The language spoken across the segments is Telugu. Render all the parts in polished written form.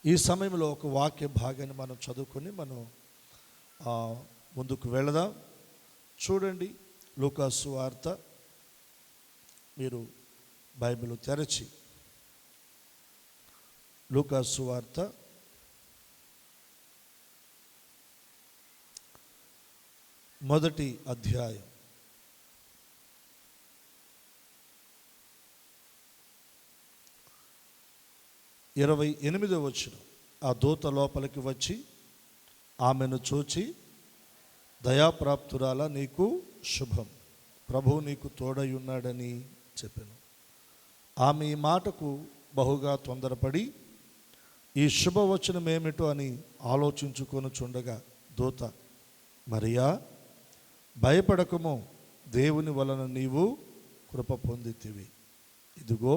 ఈ సమయంలో ఒక వాక్య భాగాన్ని మనం చదువుకొని మనం ముందుకు వెళదాం. చూడండి, లూకా సువార్త మీరు బైబిల్ తెరచి లూకా సువార్త 1వ అధ్యాయం 28వ వచనం. ఆ దూత లోపలికి వచ్చి ఆమెను చూచి, దయాప్రాప్తురాల, నీకు శుభం, ప్రభువు నీకు తోడై ఉన్నాడని చెప్పాను. ఆమె ఈ మాటకు బహుగా తొందరపడి ఈ శుభవచనం ఏమిటో అని ఆలోచించుకొనుచుండగా దూత, మరియా, భయపడకము, దేవుని వలన నీవు కృప పొందితివి. ఇదిగో,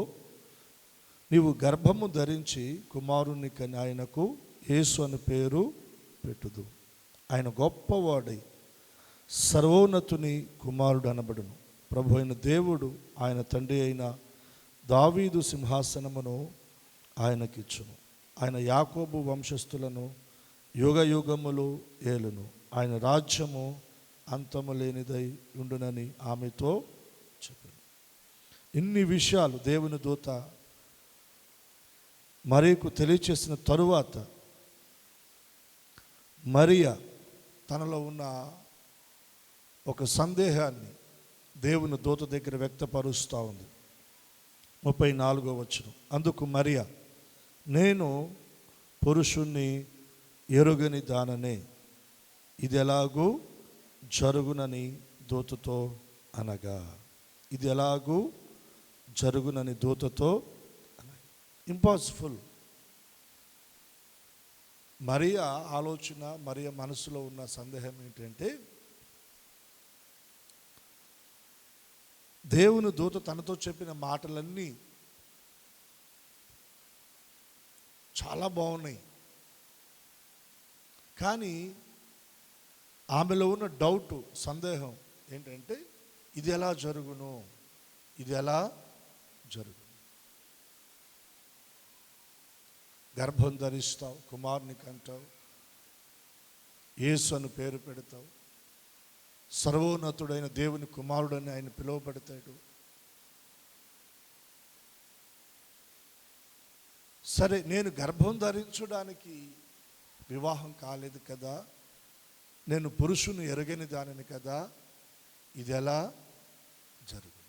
నీవు గర్భము ధరించి కుమారుని కని ఆయనకు యేసు అని పేరు పెట్టుదు. ఆయన గొప్పవాడై సర్వోన్నతుని కుమారుడు అనబడును. ప్రభు అయిన దేవుడు ఆయన తండ్రి అయిన దావీదు సింహాసనమును ఆయనకిచ్చును. ఆయన యాకోబు వంశస్థులను యుగ యుగములు ఏలును. ఆయన రాజ్యము అంతము లేనిదై ఉండునని ఆమెతో చెప్పాను. ఇన్ని విషయాలు దేవుని దూత మరియకు తెలియచేసిన తరువాత మరియా తనలో ఉన్న ఒక సందేహాన్ని దేవుని దూత దగ్గర వ్యక్తపరుస్తూ ఉంది. 34వ వచనం. అందుకు మరియా, నేను పురుషుణ్ణి ఎరుగని దాననే, ఇది ఎలాగూ జరుగునని దూతతో అనగా. ఇది ఎలాగూ జరుగునని దూతతో అనగా. ఇంపాసిబుల్. మరియా ఆలోచన, మరియా మనసులో ఉన్న సందేహం ఏంటంటే, దేవుని దూత తనతో చెప్పిన మాటలన్నీ చాలా బాగున్నాయి, కానీ ఆమెలో ఉన్న డౌట్, సందేహం ఏంటంటే, ఇది ఎలా జరుగును, ఇది ఎలా జరుగును. గర్భం ధరిస్తావు, కుమారుని కంటావు, యేసు అని పేరు పెడతావు, సర్వోన్నతుడైన దేవుని కుమారుడని ఆయన పిలువబడతాడు. సరే, నేను గర్భం ధరించడానికి వివాహం కాలేదు కదా, నేను పురుషుని ఎరగని దానిని కదా, ఇది ఎలా జరుగు?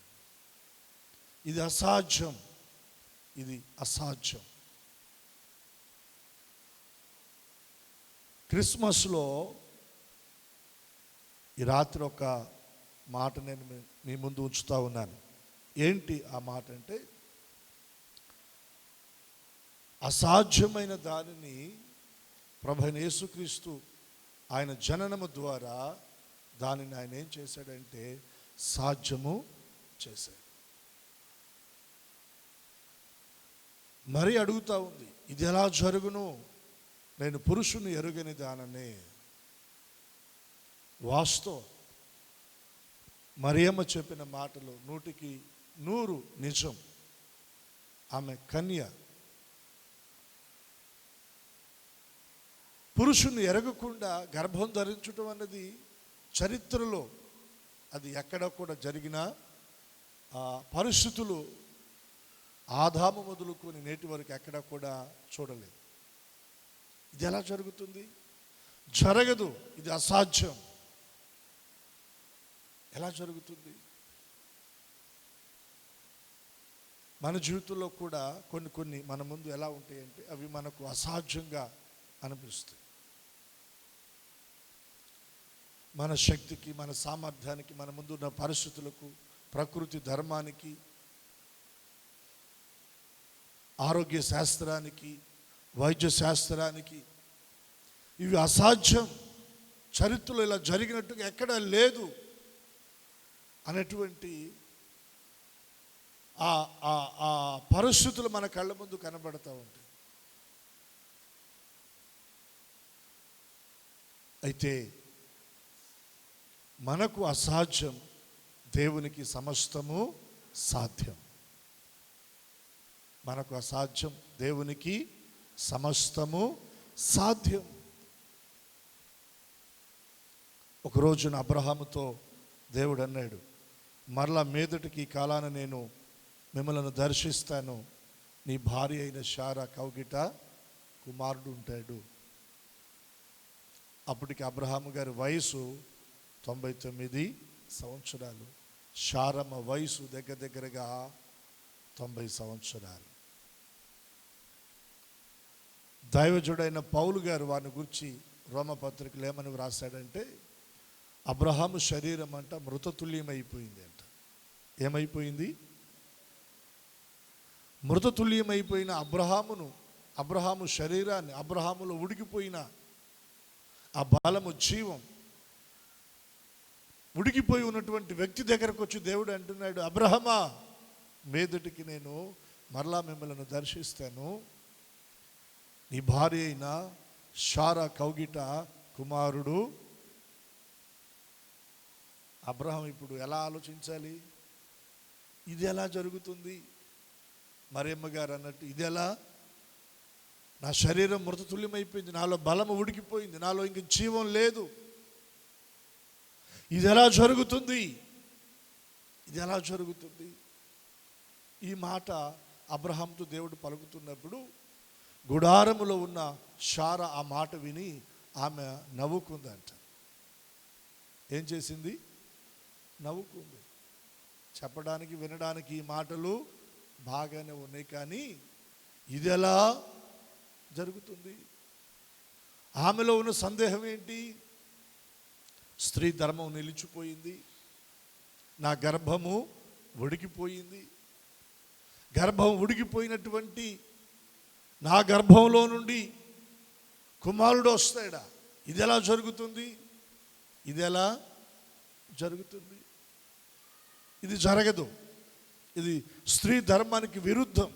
ఇది అసాధ్యం, ఇది అసాధ్యం. క్రిస్మస్లో ఈ రాత్రి ఒక మాట నేను మీ ముందు ఉంచుతూ ఉన్నాను. ఏంటి ఆ మాట అంటే, అసాధ్యమైన దానిని ప్రభువైన యేసుక్రీస్తు ఆయన జననము ద్వారా దానిని ఆయన ఏం చేశాడంటే సాధ్యము చేశాడు. మరి అడుగుతూ ఉంది, ఇది ఎలా జరుగును, నేను పురుషుని ఎరుగని దాననే. వాస్తవం, మరియమ్మ చెప్పిన మాటలు 100% నిజం. ఆమె కన్య, పురుషుని ఎరగకుండా గర్భం ధరించడం అన్నది చరిత్రలో అది ఎక్కడ కూడా జరిగిన పరిస్థితులు ఆదాము మొదలుకొని నేటి వరకు ఎక్కడ కూడా చూడలేదు. ఇది ఎలా జరుగుతుంది? జరగదు, ఇది అసాధ్యం. ఎలా జరుగుతుంది? మన జీవితంలో కూడా కొన్ని మన ముందు ఎలా ఉంటాయంటే, అవి మనకు అసాధ్యంగా అనిపిస్తాయి. మన శక్తికి, మన సామర్థ్యానికి, మన ముందున్న పరిస్థితులకు, ప్రకృతి ధర్మానికి, ఆరోగ్య శాస్త్రానికి, వైద్య శాస్త్రానికి ఇవి అసాధ్యం, చరిత్రలో ఇలా జరిగినట్టుగా ఎక్కడా లేదు అనేటువంటి ఆ పరిస్థితులు మన కళ్ళ ముందు కనబడతా ఉంటాయి. అయితే మనకు అసాధ్యం, దేవునికి సమస్తము సాధ్యం. మనకు అసాధ్యం, దేవునికి సమస్తము సాధ్యం. ఒక రోజున అబ్రహాముతో దేవుడు అన్నాడు, మరలా మీదటికి ఈ కాలాన నేను మిమ్మల్ని దర్శిస్తాను, నీ భార్య అయిన శారా కౌగిట కుమారుడు ఉంటాడు. అప్పటికి అబ్రహాము గారి వయసు 99 సంవత్సరాలు, శారమ్మ వయసు దగ్గరగా 90 సంవత్సరాలు. దైవజుడైన పౌలు గారు వారిని గురించి రోమపత్రికలు ఏమని వ్రాసాడంటే, అబ్రహాము శరీరం అంట మృతతుల్యమైపోయింది అంట. ఏమైపోయింది? మృతతుల్యమైపోయిన అబ్రహాము శరీరాన్ని, అబ్రహాములో ఉడికిపోయిన ఆ బలము, జీవం ఉడికిపోయి ఉన్నటువంటి వ్యక్తి దగ్గరకు వచ్చి దేవుడు అంటున్నాడు, అబ్రహమా, మీదటికి నేను మరలా మిమ్మల్ని దర్శిస్తాను, నీ భార్య అయిన శారా కౌగిట కుమారుడు. అబ్రహం ఇప్పుడు ఎలా ఆలోచించాలి? ఇది ఎలా జరుగుతుంది? మరియమ్మ గారు అన్నట్టు, ఇది ఎలా? నా శరీరం మృతతుల్యమైపోయింది, నాలో బలము ఉడికిపోయింది, నాలో ఇంక జీవం లేదు, ఇది ఎలా జరుగుతుంది? ఇది ఎలా జరుగుతుంది? ఈ మాట అబ్రహాంతో దేవుడు పలుకుతున్నప్పుడు గుడారములో ఉన్న శారా ఆ మాట విని ఆమె నవ్వుకుందంట. ఏం చేసింది? నవ్వుకుంది. చెప్పడానికి వినడానికి ఈ మాటలు బాగానే ఉన్నాయి, కానీ ఇది ఎలా జరుగుతుంది? ఆమెలో ఉన్న సందేహం ఏంటి? స్త్రీ ధర్మం నిలిచిపోయింది, నా గర్భము ఉడికిపోయింది, గర్భం ఉడికిపోయినటువంటి నా గర్భంలో నుండి కుమారుడు వస్తాడా? ఇది ఎలా జరుగుతుంది? ఇది ఎలా జరుగుతుంది? ఇది జరగదు. ఇది స్త్రీ ధర్మానికి విరుద్ధం.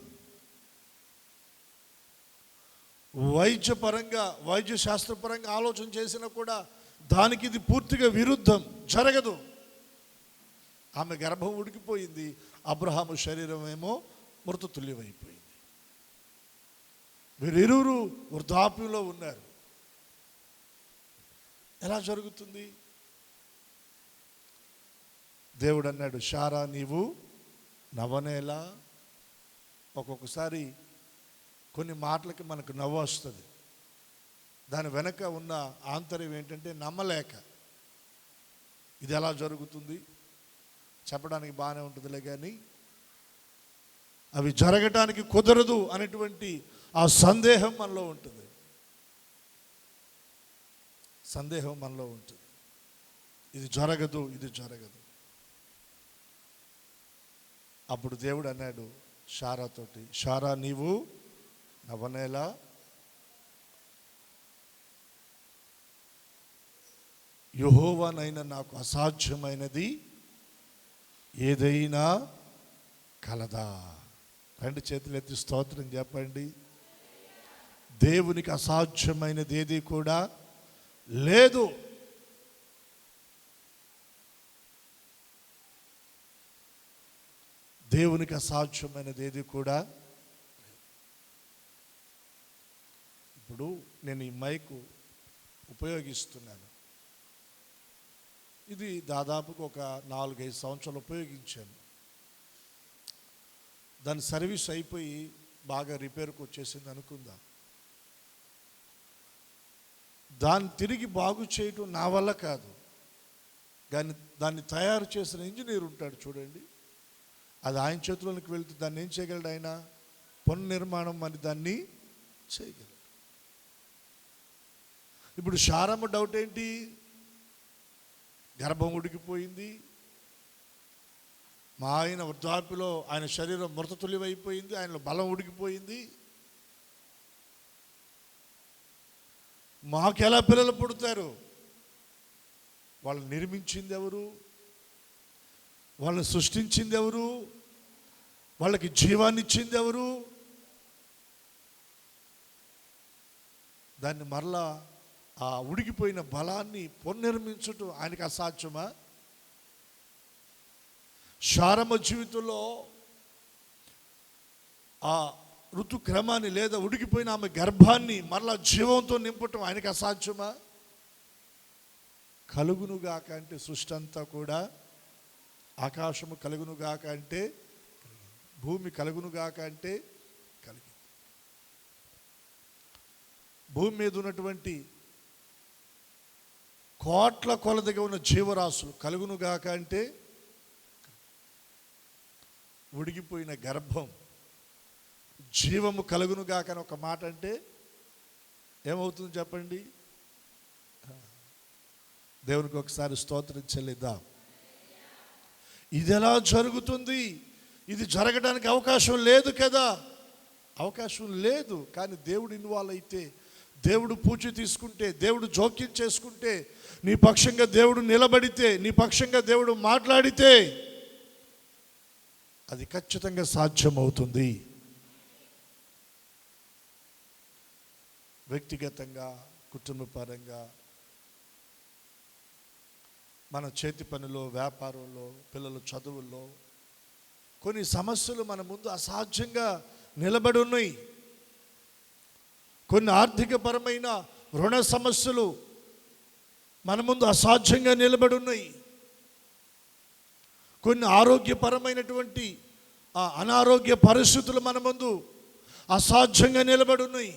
వైద్య శాస్త్రపరంగా ఆలోచన చేసినా కూడా దానికి ఇది పూర్తిగా విరుద్ధం, జరగదు. ఆమె గర్భం ఉడికిపోయింది, అబ్రహాము శరీరం ఏమో మృతతుల్యమైపోయింది. వీరిరువురు వృద్ధాప్యంలో ఉన్నారు. ఎలా జరుగుతుంది? దేవుడు అన్నాడు, శారా, నీవు నవ్వనేలా. ఒక్కొక్కసారి కొన్ని మాటలకి మనకు నవ్వు వస్తుంది, దాని వెనక ఉన్న ఆంతర్యం ఏంటంటే నమ్మలేక. ఇది ఎలా జరుగుతుంది? చెప్పడానికి బాగానే ఉంటుందిలే, కానీ అవి జరగటానికి కుదరదు అనేటువంటి ఆ సందేహం మనలో ఉంటుంది. సందేహం మనలో ఉంటుంది. ఇది జరగదు, ఇది జరగదు. అప్పుడు దేవుడు అన్నాడు శారాతోటి, శారా, నీవు నవ్వనేలా. యెహోవానైనా నాకు అసాధ్యమైనది ఏదైనా కలదా? రెండు చేతులు ఎత్తి స్తోత్రం చెప్పండి. దేవునికి అసాధ్యమైనది ఏది కూడా లేదు. దేవునికి అసాధ్యమైనది ఏది కూడా. ఇప్పుడు నేను ఈ మైకు ఉపయోగిస్తున్నాను. ఇది దాదాపుగా ఒక 4-5 సంవత్సరాలు ఉపయోగించాను. దాని సర్వీస్ అయిపోయి బాగా రిపేర్కి వచ్చేసింది అనుకుందాం. దాన్ని తిరిగి బాగు చేయటం నా వల్ల కాదు, కానీ దాన్ని తయారు చేసిన ఇంజనీర్ ఉంటాడు చూడండి, అది ఆయన చేతుల్లోకి వెళ్తే దాన్ని ఏం చేయగలడు? ఆయన పునర్నిర్మాణం అని దాన్ని చేయగలడు. ఇప్పుడు శారమ్మ డౌట్ ఏంటి? గర్భం ఉడికిపోయింది, మా ఆయన వృద్ధాప్యలో ఆయన శరీరం మృతతుల్యమైపోయింది, ఆయనలో బలం ఉడికిపోయింది, మాకెలా పిల్లలు పుడతారు? వాళ్ళని నిర్మించింది ఎవరు? వాళ్ళని సృష్టించింది ఎవరు? వాళ్ళకి జీవాన్ని ఇచ్చింది ఎవరు? దాన్ని మరలా ఆ ఉడికిపోయిన బలాన్ని పునర్నిర్మించటం ఆయనకి అసాధ్యమా? శారమ్మ జీవితంలో ఆ ఋతుక్రమాన్ని లేదా ఉడికిపోయిన ఆమె గర్భాన్ని మరలా జీవంతో నింపటం ఆయనకి అసాధ్యమా? కలుగునుగాక అంటే సృష్టి అంతా కూడా, ఆకాశము కలుగునుగాక అంటే భూమి కలుగునుగాక అంటే కలిగింది. భూమి మీద ఉన్నటువంటి కోట్ల కొలదిగా ఉన్న జీవరాశులు కలుగునుగాక అంటే, ఉడిగిపోయిన గర్భం జీవము కలుగునుగాక అని ఒక మాట అంటే ఏమవుతుంది చెప్పండి? దేవునికి ఒకసారి స్తోత్రం చెల్లిద్దాం. ఇది ఎలా జరుగుతుంది? ఇది జరగడానికి అవకాశం లేదు కదా. అవకాశం లేదు. కానీ దేవుడు ఇన్వాల్వ్ అయితే, దేవుడు పూజ తీసుకుంటే, దేవుడు జోక్యం చేసుకుంటే, నీ పక్షంగా దేవుడు నిలబడితే, నీ పక్షంగా దేవుడు మాట్లాడితే అది ఖచ్చితంగా సాధ్యమవుతుంది. వ్యక్తిగతంగా, కుటుంబపరంగా, మన చేతి పనిలో, వ్యాపారంలో, పిల్లల చదువుల్లో కొన్ని సమస్యలు మన ముందు అసాధ్యంగా నిలబడి ఉన్నాయి. కొన్ని ఆర్థికపరమైన రుణ సమస్యలు మన ముందు అసాధ్యంగా నిలబడి ఉన్నాయి. కొన్ని ఆరోగ్యపరమైనటువంటి అనారోగ్య పరిస్థితులు మన ముందు అసాధ్యంగా నిలబడి ఉన్నాయి.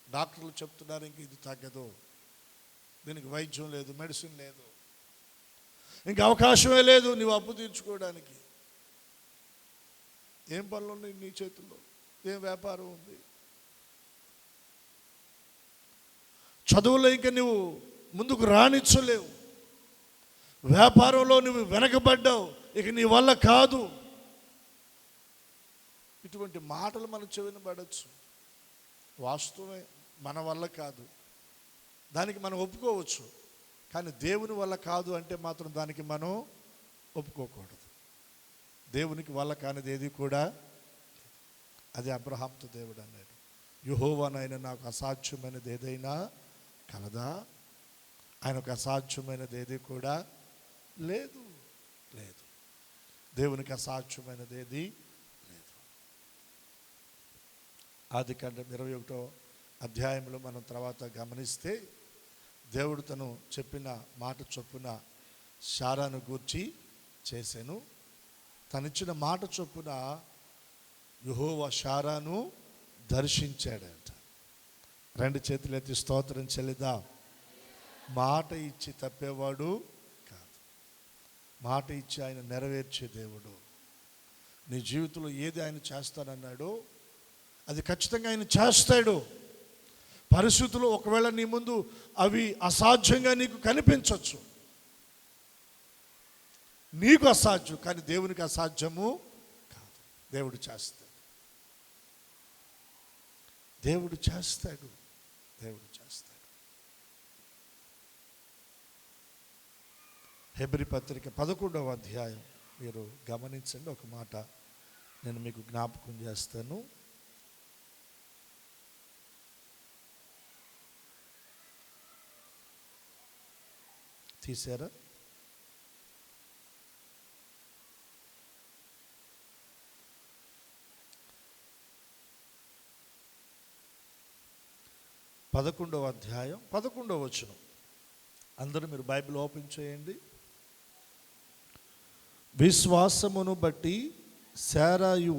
డాక్టర్లు చెప్తున్నారు ఇంక ఇది తగ్గదు, దీనికి వైద్యం లేదు, మెడిసిన్ లేదు, ఇంక అవకాశమే లేదు నీవు అప్పు తీర్చుకోవడానికి. ఏం పనులు ఉన్నాయి నీ చేతుల్లో? ఏం వ్యాపారం ఉంది? చదువులో ఇంకా నువ్వు ముందుకు రానిచ్చలేవు, వ్యాపారంలో నువ్వు వెనకబడ్డావు, ఇక నీ వల్ల కాదు. ఇటువంటి మాటలు మన చెవిన పడవచ్చు. వాస్తవమే, మన వల్ల కాదు, దానికి మనం ఒప్పుకోవచ్చు. కానీ దేవుని వల్ల కాదు అంటే మాత్రం దానికి మనం ఒప్పుకోకూడదు. దేవునికి వల్ల కానిది ఏది కూడా. అదే అబ్రహాంతో దేవుడు అన్నాడు, యెహోవానైనా నాకు అసాధ్యమైనది ఏదైనా కలదా? ఆయనకు అసాధ్యమైనది ఏది కూడా లేదు. లేదు, దేవునికి అసాధ్యమైనది ఏది లేదు. ఆదికాండం 21వ అధ్యాయంలో మనం తర్వాత గమనిస్తే, దేవుడు తను చెప్పిన మాట చొప్పున శారాను గూర్చి చేశాను. తనిచ్చిన మాట చొప్పున యెహోవా శారాను దర్శించాడంట. రెండు చేతులు ఎత్తి స్తోత్రం చెల్లిద్దాం. మాట ఇచ్చి తప్పేవాడు కాదు, మాట ఇచ్చి ఆయన నెరవేర్చే దేవుడు. నీ జీవితంలో ఏది ఆయన చేస్తానన్నాడో అది ఖచ్చితంగా ఆయన చేస్తాడు. పరిస్థితులు ఒకవేళ నీ ముందు అవి అసాధ్యంగా నీకు కనిపించవచ్చు, నీకు అసాధ్యం, కానీ దేవునికి అసాధ్యము కాదు. దేవుడు చేస్తాడు, దేవుడు చేస్తాడు, దేవుడు చేస్తాడు. హెబ్రీ పత్రిక 11వ అధ్యాయం మీరు గమనించండి. ఒక మాట నేను మీకు జ్ఞాపకం చేస్తాను. తీసారా? పదకొండవ అధ్యాయం 11వ వచనం. అందరూ మీరు బైబిల్ ఓపెన్ చేయండి. విశ్వాసమును బట్టి శారాయు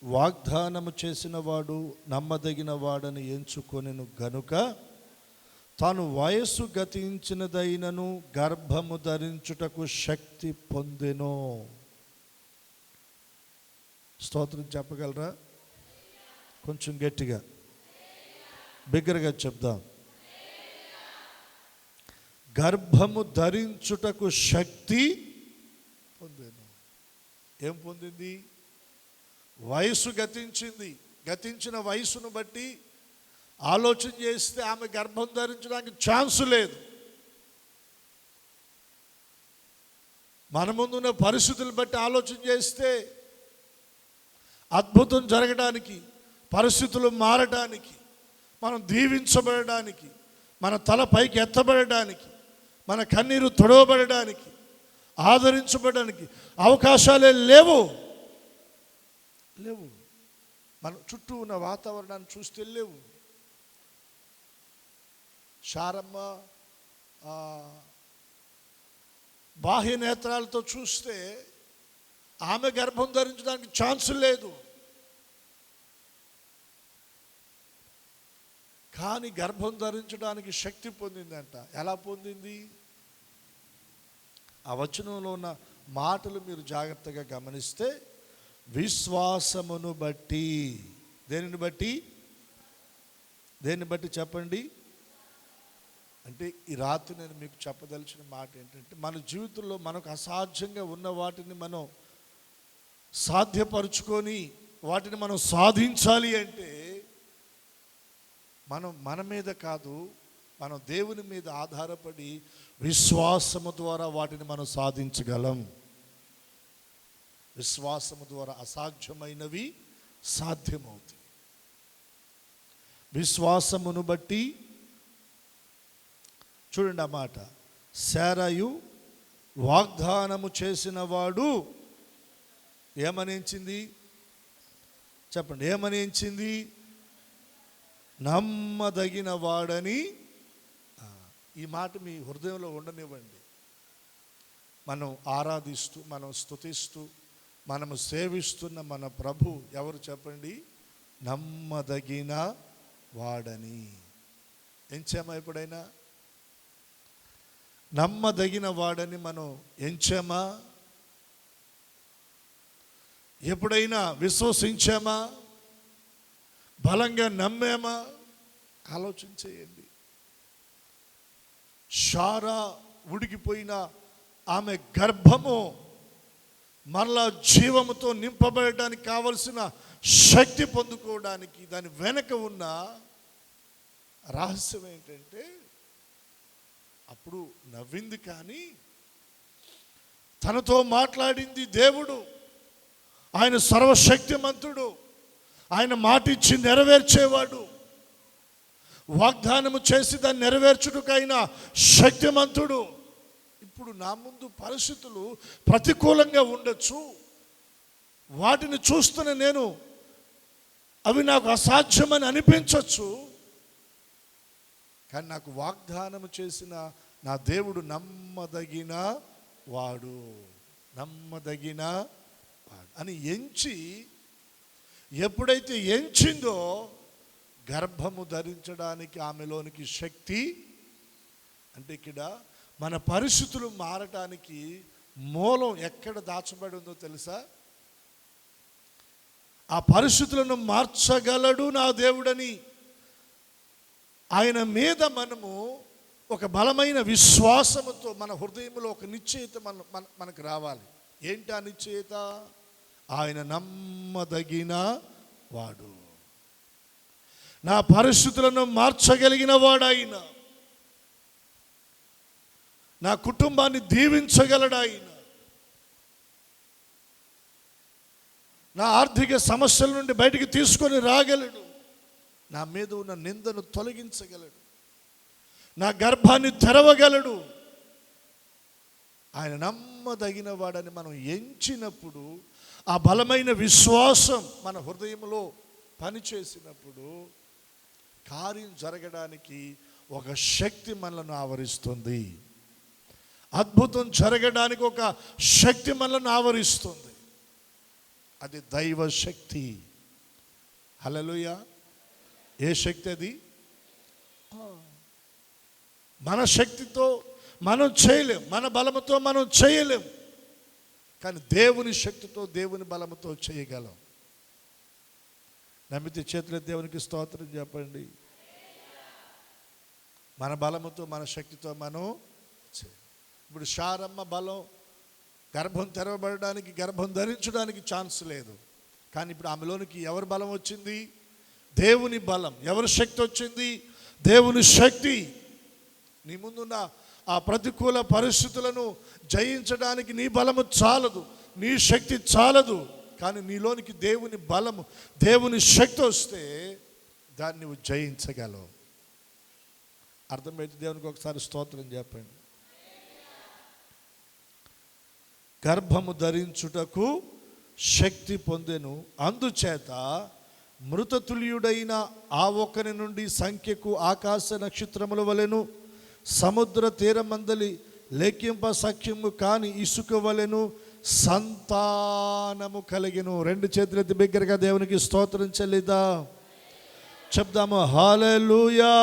వాగ్దానము చేసిన వాడు నమ్మదగిన వాడని ఎంచుకొనెను గనుక తాను వయస్సు గతించినదైనను గర్భము ధరించుటకు శక్తి పొందెను. స్తోత్రం చెప్పగలరా? కొంచెం గట్టిగా బిగ్గరగా చెప్దాం. గర్భము ధరించుటకు శక్తి పొందెను. ఏం పొందింది? వయస్సు గతించింది. గతించిన వయసును బట్టి ఆలోచన చేస్తే ఆమె గర్భం ధరించడానికి ఛాన్స్ లేదు. మన ముందున్న పరిస్థితులు బట్టి ఆలోచన చేస్తే అద్భుతం జరగడానికి, పరిస్థితులు మారడానికి, మనం దీవించబడడానికి, మన తల పైకి ఎత్తబడడానికి, మన కన్నీరు తొడవబడడానికి, ఆదరించబడడానికి అవకాశాలే లేవు. మన చుట్టూ ఉన్న వాతావరణాన్ని చూస్తే లేవు. శారమ్మ బాహ్య నేత్రాలతో చూస్తే ఆమె గర్భం ధరించడానికి ఛాన్స్ లేదు. కానీ గర్భం ధరించడానికి శక్తి పొందిందంట. ఎలా పొందింది? ఆ వచనంలో ఉన్న మాటలు మీరు జాగ్రత్తగా గమనిస్తే, విశ్వాసమును బట్టి. దేనిని బట్టి? దేన్ని బట్టి చెప్పండి. అంటే ఈ రాత్రి నేను మీకు చెప్పదలిచిన మాట ఏంటంటే, మన జీవితంలో మనకు అసాధ్యంగా ఉన్న వాటిని మనం సాధ్యపరుచుకొని వాటిని మనం సాధించాలి అంటే మనం మన మీద కాదు, మనం దేవుని మీద ఆధారపడి విశ్వాసము ద్వారా వాటిని మనం సాధించగలం. విశ్వాసము ద్వారా అసాధ్యమైనవి సాధ్యమవుతాయి. విశ్వాసమును బట్టి చూడండి ఆ మాట. శారయు వాగ్దానము చేసిన వాడు ఏమనించింది? చెప్పండి, ఏమనించింది? నమ్మదగిన వాడని. ఈ మాట మీ హృదయంలో ఉండనివ్వండి. మనం ఆరాధిస్తూ, మనం స్తుతిస్తూ, మనము సేవిస్తున్న మన ప్రభు ఎవరు చెప్పండి? నమ్మదగిన వాడని. ఎంచామా? ఎప్పుడైనా నమ్మదగిన వాడని మనం ఎంచామా? ఎప్పుడైనా విశ్వసించామా? బలంగా నమ్మామా? ఆలోచించేయండి. శారా ఉడికిపోయిన ఆమె గర్భము మరలా జీవముతో నింపబడడానికి కావలసిన శక్తి పొందుకోవడానికి దాని వెనక ఉన్న రహస్యం ఏంటంటే, అప్పుడు నవ్వింది కానీ తనతో మాట్లాడింది దేవుడు. ఆయన సర్వశక్తిమంతుడు, ఆయన మాట ఇచ్చి నెరవేర్చేవాడు. వాగ్దానము చేసి దాన్ని నెరవేర్చుటకైనా శక్తిమంతుడు. ఇప్పుడు నా ముందు పరిస్థితులు ప్రతికూలంగా ఉండొచ్చు, వాటిని చూస్తున్న నేను అవి నాకు అసాధ్యమని అనిపించవచ్చు. కానీ నాకు వాగ్దానము చేసిన నా దేవుడు నమ్మదగిన వాడు, నమ్మదగిన వాడు అని ఎంచి, ఎప్పుడైతే ఎంచిందో గర్భము ధరించడానికి ఆమెలోనికి శక్తి. అంటే ఇక్కడ మన పరిస్థితులు మారటానికి మూలం ఎక్కడ దాచబడి ఉందో తెలుసా? ఆ పరిస్థితులను మార్చగలడు నా దేవుడని ఆయన మీద మనము ఒక బలమైన విశ్వాసముతో మన హృదయంలో ఒక నిశ్చయిత మనకు రావాలి. ఏంటి ఆ నిశ్చయిత? ఆయన నమ్మదగిన వాడు, నా పరిస్థితులను మార్చగలిగిన వాడు ఆయన, నా కుటుంబాన్ని దీవించగలడు ఆయన, నా ఆర్థిక సమస్యల నుండి బయటికి తీసుకొని రాగలడు, నా మీద ఉన్న నిందను తొలగించగలడు, నా గర్భాన్ని తెరవగలడు. ఆయన నమ్మదగిన వాడని మనం ఎంచినప్పుడు, ఆ బలమైన విశ్వాసం మన హృదయంలో పనిచేసినప్పుడు కార్యం జరగడానికి ఒక శక్తి మనలను ఆవరిస్తుంది. అద్భుతం జరగడానికి ఒక శక్తి మనలను ఆవరిస్తుంది. అది దైవ శక్తి. హల్లెలూయా. ఏ శక్తి అది? మన శక్తితో మనం చేయలేం, మన బలముతో మనం చేయలేం. కానీ దేవుని శక్తితో, దేవుని బలముతో చేయగలం. నమ్మితే చేతుల దేవునికి స్తోత్రం చెప్పండి. మన బలముతో, మన శక్తితో మనం ఇప్పుడు శారమ్మ బలం గర్భం తెరవబడడానికి, గర్భం ధరించడానికి ఛాన్స్ లేదు. కానీ ఇప్పుడు ఆమెలోనికి ఎవరి బలం వచ్చింది? దేవుని బలం. ఎవరి శక్తి వచ్చింది? దేవుని శక్తి. నీ ముందున్న ఆ ప్రతికూల పరిస్థితులను జయించడానికి నీ బలము చాలదు, నీ శక్తి చాలదు. కానీ నీలోనికి దేవుని బలము, దేవుని శక్తి వస్తే దాన్ని నువ్వు జయించగలవు. అర్థమైతే దేవునికి ఒకసారి స్తోత్రం చెప్పండి. గర్భము ధరించుటకు శక్తి పొందెను, అందుచేత మృతతుల్యుడైన ఆ ఒక్కని నుండి సంఖ్యకు ఆకాశ నక్షత్రముల వలెను సముద్ర తీరమందలి లెక్కింప సఖ్యము కాని ఇసుక వలెను సంతానము కలిగెను. రెండు చేతులెత్తి బిగ్గరగా దేవునికి స్తోత్రం చెల్లిద్దా చెప్దాము. హల్లెలూయా.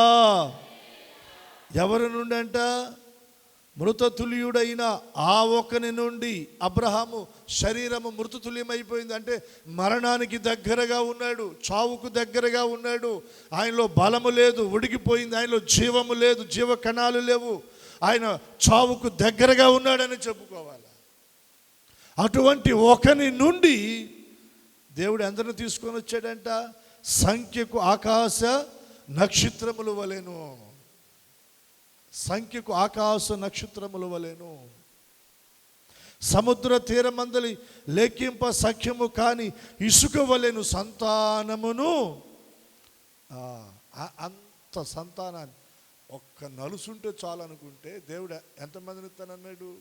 ఎవరి నుండి అంట? మృతతుల్యుడైన ఆ ఒక్కని నుండి. అబ్రహాము శరీరము మృతతుల్యమైపోయింది అంటే మరణానికి దగ్గరగా ఉన్నాడు, చావుకు దగ్గరగా ఉన్నాడు. ఆయనలో బలము లేదు, ఉడికిపోయింది. ఆయనలో జీవము లేదు, జీవ కణాలు లేవు. ఆయన చావుకు దగ్గరగా ఉన్నాడని చెప్పుకోవాలి. అటువంటి ఒకని నుండి దేవుడు ఎందరిని తీసుకొని వచ్చాడంట? సంఖ్యకు ఆకాశ నక్షత్రముల వలెను. సంఖ్యకు ఆకాశ నక్షత్రముల వలెను సముద్ర తీరమందలి లెక్కింప సఖ్యము కాని ఇసుక వలెను సంతానమును. అంత సంతానాన్ని ఒక్క నలుసుంటే చాలు అనుకుంటే దేవుడు ఎంతమందిని ఇస్తానన్నాడు?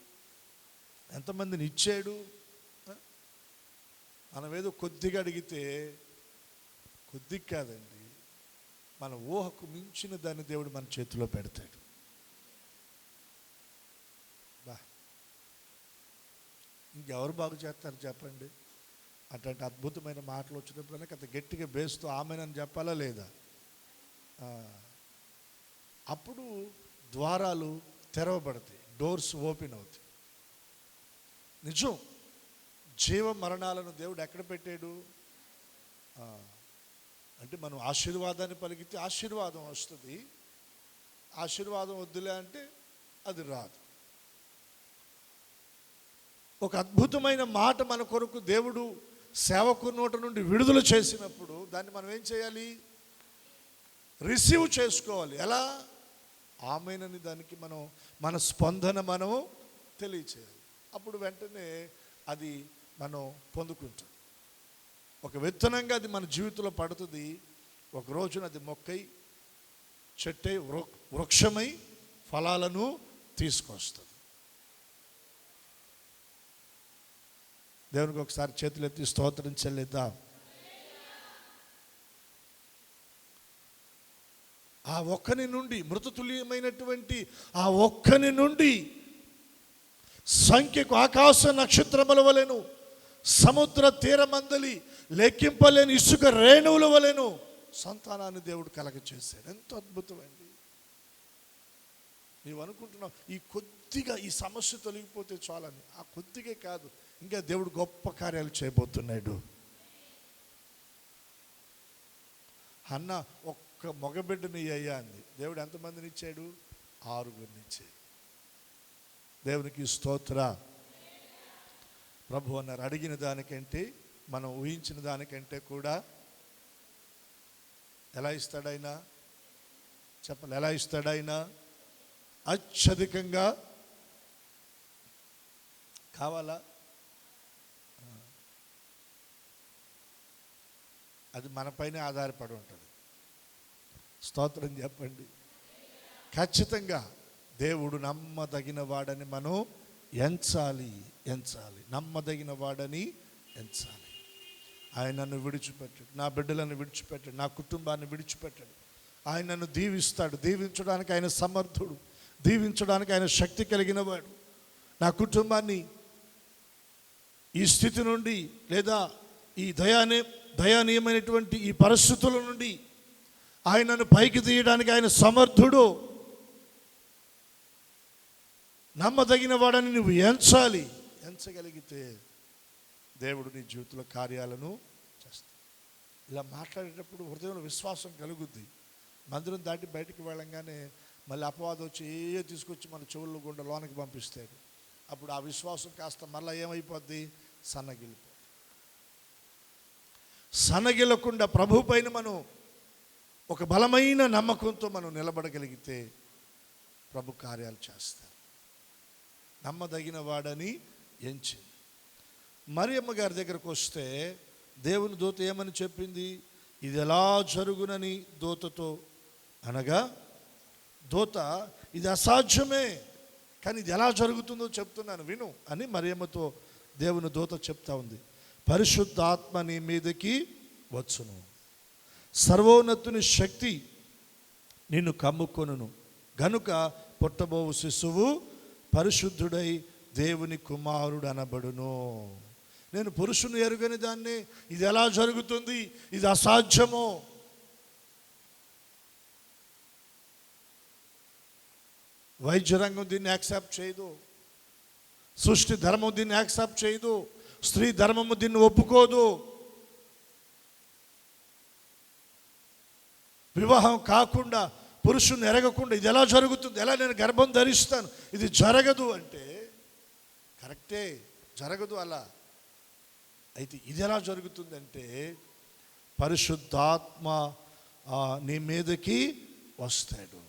ఎంతమందిని ఇచ్చాడు? మనం ఏదో కొద్దిగా అడిగితే, కొద్దిగా కాదండి, మన ఊహకు మించిన దాన్ని దేవుడు మన చేతిలో పెడతాడు. ఇంకెవరు బాగు చేస్తారు చెప్పండి? అట్లాంటి అద్భుతమైన మాటలు వచ్చినప్పుడైనా అంత గట్టిగా బేస్తూ ఆమెనని చెప్పాలా లేదా? అప్పుడు ద్వారాలు తెరవబడతాయి, డోర్స్ ఓపెన్ అవుతాయి. నిజం, జీవ మరణాలను దేవుడు ఎక్కడ పెట్టాడు అంటే మనం ఆశీర్వాదాన్ని పలికితే ఆశీర్వాదం వస్తుంది, ఆశీర్వాదం వద్దులే అంటే అది రాదు. ఒక అద్భుతమైన మాట మన కొరకు దేవుడు సేవకు నోట నుండి విడుదల చేసినప్పుడు దాన్ని మనం ఏం చేయాలి? రిసీవ్ చేసుకోవాలి. ఎలా? ఆమేనని దానికి మన స్పందన మనం తెలియచేయాలి. అప్పుడు వెంటనే అది మనం పొందుకుంటాం. ఒక విత్తనంగా అది మన జీవితంలో పడుతుంది. ఒక రోజున అది మొక్కై చెట్టై వృక్షమై ఫలాలను తీసుకొస్తుంది. దేవునికి ఒకసారి చేతులెత్తి స్తోత్రం చెల్లిద్దాం. ఆ ఒక్కని నుండి, మృతతుల్యమైనటువంటి ఆ ఒక్కని నుండి సంఖ్యకు ఆకాశ నక్షత్రముల వలెను సముద్ర తీరమందలి లెక్కింపలేని ఇసుక రేణువుల వలెను సంతానాన్ని దేవుడు కలగ చేశాడు. ఎంతో అద్భుతమైంది. నీవు అనుకుంటున్నావు ఈ కొద్దిగా ఈ సమస్య తొలగిపోతే చాలని. ఆ కొద్దిగా కాదు, ఇంకా దేవుడు గొప్ప కార్యాలు చేయబోతున్నాడు. అన్న ఒక్క మగబిడ్డని అయ్యా అంది. దేవుడు ఎంతమందిని ఇచ్చాడు? 6 ఇచ్చాడు. దేవునికి స్తోత్ర. ప్రభు అన్నారు, అడిగిన దానికంటే, మనం ఊహించిన దానికంటే కూడా ఎలా ఇస్తాడైనా? చెప్పాలి, ఎలా ఇస్తాడైనా? అత్యధికంగా కావాలా? అది మనపైనే ఆధారపడి ఉంటుంది. స్తోత్రం చెప్పండి. ఖచ్చితంగా దేవుడు నమ్మదగిన వాడని మనం ఎంచాలి. నమ్మదగిన వాడని ఎంచాలి. ఆయన నన్ను విడిచిపెట్టాడు, నా బిడ్డలను విడిచిపెట్టాడు, నా కుటుంబాన్ని విడిచిపెట్టాడు. ఆయన నన్ను దీవిస్తాడు. దీవించడానికి ఆయన సమర్థుడు, దీవించడానికి ఆయన శక్తి కలిగిన వాడు. నా కుటుంబాన్ని ఈ స్థితి నుండి లేదా ఈ దయానీయమైనటువంటి ఈ పరిస్థితుల నుండి ఆయనను పైకి తీయడానికి ఆయన సమర్థుడు. నమ్మదగిన వాడని నువ్వు ఎంచగలిగితే దేవుడు నీ జీవితంలో కార్యాలను చేస్తాడు. ఇలా మాట్లాడేటప్పుడు హృదయంలో విశ్వాసం కలుగుద్ది. మందిరం దాటి బయటికి వెళ్ళంగానే మళ్ళీ అపవాదం వచ్చి తీసుకొచ్చి మన చెవుల్లో గుండా లోనికి పంపిస్తాడు. అప్పుడు ఆ విశ్వాసం కాస్త మళ్ళీ ఏమైపోద్ది? సన్నగిల్లకుండా ప్రభు పైన మనం ఒక బలమైన నమ్మకంతో మనం నిలబడగలిగితే ప్రభు కార్యాలు చేస్తారు. నమ్మదగిన వాడని ఎంచింది. మరియమ్మ గారి దగ్గరకు వస్తే దేవుని దూత ఏమని చెప్పింది? ఇది ఎలా జరుగునని దూతతో అనగా, దూత ఇది అసాధ్యమే, కానీ ఇది ఎలా జరుగుతుందో చెప్తున్నాను విను అని మరియమ్మతో దేవుని దూత చెప్తా ఉంది. పరిశుద్ధాత్మ నీ మీదకి వచ్చును. సర్వోన్నతుని శక్తి నిన్ను కమ్ముకొనును గనుక పుట్టబోవు శిశువు పరిశుద్ధుడై దేవుని కుమారుడు అనబడును. నేను పురుషుని ఎరుగని దాన్ని, ఇది ఎలా జరుగుతుంది, ఇది అసాధ్యమో. వైద్య రంగం దీన్ని యాక్సెప్ట్ చేయదు, సృష్టి ధర్మం దీన్ని యాక్సెప్ట్ చేయదు, స్త్రీ ధర్మము దీన్ని ఒప్పుకోదు. వివాహం కాకుండా, పురుషుని ఎరగకుండా ఇది ఎలా జరుగుతుంది, ఎలా నేను గర్భం ధరిస్తాను, ఇది జరగదు అంటే కరెక్టే, జరగదు అలా. అయితే ఇది ఎలా జరుగుతుందంటే పరిశుద్ధాత్మ నీ మీదకి వస్తాడు,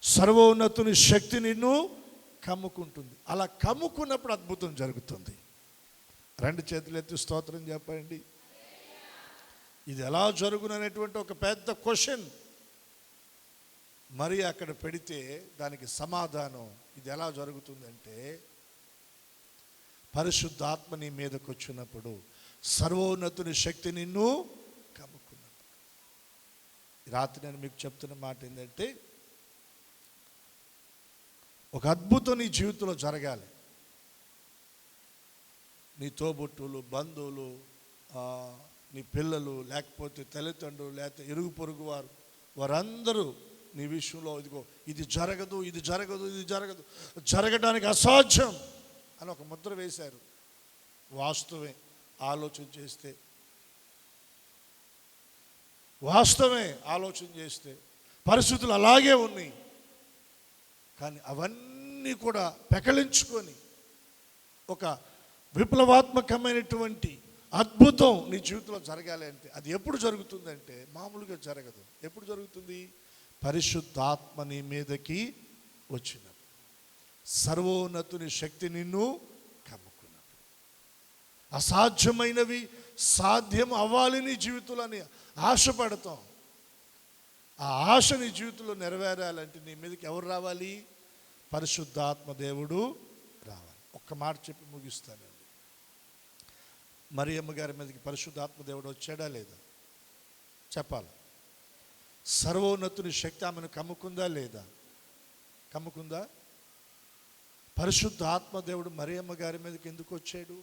సర్వోన్నతుని శక్తి నిన్ను కమ్ముకుంటుంది. అలా కమ్ముకున్నప్పుడు అద్భుతం జరుగుతుంది. రెండు చేతులు ఎత్తి స్తోత్రం చెప్పండి. ఇది ఎలా జరుగుననేటువంటి ఒక పెద్ద క్వశ్చన్ మరి అక్కడ పెడితే దానికి సమాధానం ఇది ఎలా జరుగుతుందంటే, పరిశుద్ధాత్మ నీ మీదకి వచ్చినప్పుడు, సర్వోన్నతుని శక్తి నిన్ను కమ్ముకున్నప్పుడు. రాత్రి నేను మీకు చెప్తున్న మాట ఏంటంటే, ఒక అద్భుతం నీ జీవితంలో జరగాలి. నీ తోబుట్టులు, బంధువులు, నీ పిల్లలు, లేకపోతే తల్లిదండ్రులు, లేకపోతే ఇరుగు పొరుగు వారు, వారందరూ నీ విషయంలో ఇదిగో ఇది జరగదు, ఇది జరగదు, ఇది జరగదు, జరగడానికి అసాధ్యం అని ఒక ముద్ర వేశారు. వాస్తవమే, ఆలోచన చేస్తే, వాస్తవమే ఆలోచన చేస్తే పరిస్థితులు అలాగే ఉన్నాయి. కానీ అవన్నీ కూడా పెకలించుకొని ఒక విప్లవాత్మకమైనటువంటి అద్భుతం నీ జీవితంలో జరగాలి అంటే అది ఎప్పుడు జరుగుతుందంటే మామూలుగా జరగదు. ఎప్పుడు జరుగుతుంది? పరిశుద్ధాత్మ నీ మీదకి వచ్చినప్పుడు, సర్వోన్నతుని శక్తి నిన్ను కమ్ముకున్నప్పుడు. అసాధ్యమైనవి సాధ్యం అవ్వాలి నీ జీవితంలో అని ఆశపడతాం. ఆ ఆశ నీ జీవితంలో నెరవేరాలంటే నీ మీదకి ఎవరు రావాలి? పరిశుద్ధాత్మ దేవుడు రావాలి. ఒక్క మాట చెప్పి ముగిస్తానండి. మరియమ్మ గారి మీదకి పరిశుద్ధాత్మ దేవుడు వచ్చాడా లేదా చెప్పాలి. సర్వోన్నతుని శక్తి ఆమెను కమ్ముకుందా లేదా? కమ్ముకుందా? పరిశుద్ధ ఆత్మ దేవుడు మరియమ్మ గారి మీదకి ఎందుకు వచ్చాడు?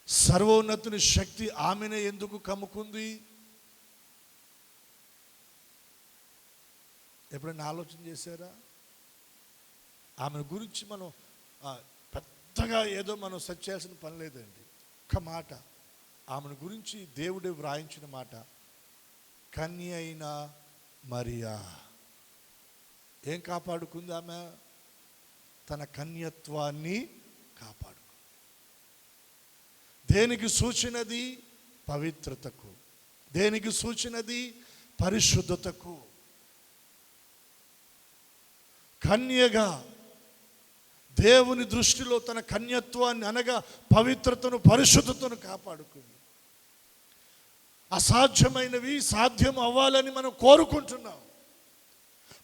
సర్వోన్నతుని శక్తి ఆమెనే ఎందుకు కమ్ముకుంది? ఎప్పుడైనా ఆలోచన చేశారా? ఆమెను గురించి మనం పెద్దగా ఏదో మనం సెర్చ్ చేయాల్సిన పని లేదండి. ఒక్క మాట ఆమెను గురించి దేవుడే వ్రాయించిన మాట, కన్య అయిన మరియా ఏం కాపాడుకుంది? ఆమె తన కన్యత్వాన్ని కాపాడుకుంది. దేనికి సూచనది? పవిత్రతకు. దేనికి సూచనది? పరిశుద్ధతకు. కన్యగా దేవుని దృష్టిలో తన కన్యత్వాన్ని అనగా పవిత్రతను, పరిశుద్ధతను కాపాడుకుంది. అసాధ్యమైనవి సాధ్యం అవ్వాలని మనం కోరుకుంటున్నాం,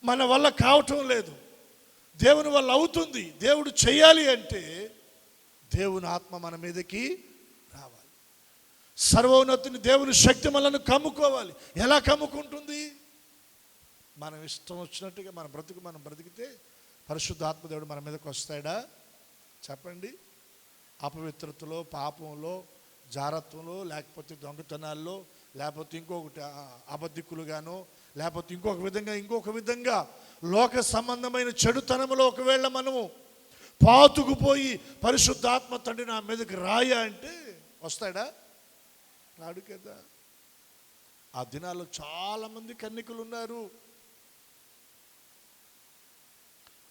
మన వల్ల కావటం లేదు. దేవుని వల్ల అవుతుంది. దేవుడు చేయాలి అంటే దేవుని ఆత్మ మన మీదకి రావాలి. సర్వోన్నతుని దేవుని శక్తి మనల్ని కమ్ముకోవాలి. ఎలా కమ్ముకుంటుంది? మనం ఇష్టం వచ్చినట్టుగా మన బ్రతుకు మనం బ్రతికితే పరిశుద్ధాత్మ దేవుడు మన మీదకి వస్తాడా? చెప్పండి. అపవిత్రతలో, పాపంలో, జారత్వంలో, లేకపోతే దొంగతనాల్లో, లేకపోతే ఇంకొకటి అబద్ధికులుగానో, లేకపోతే ఇంకొక విధంగా లోక సంబంధమైన చెడుతనంలో ఒకవేళ మనము పాతుకుపోయి పరిశుద్ధాత్మ తండ్రి నా మీదకి రాయ అంటే వస్తాడా? రాడు కదా. ఆ దినాల్లో చాలామంది కన్యకులు ఉన్నారు.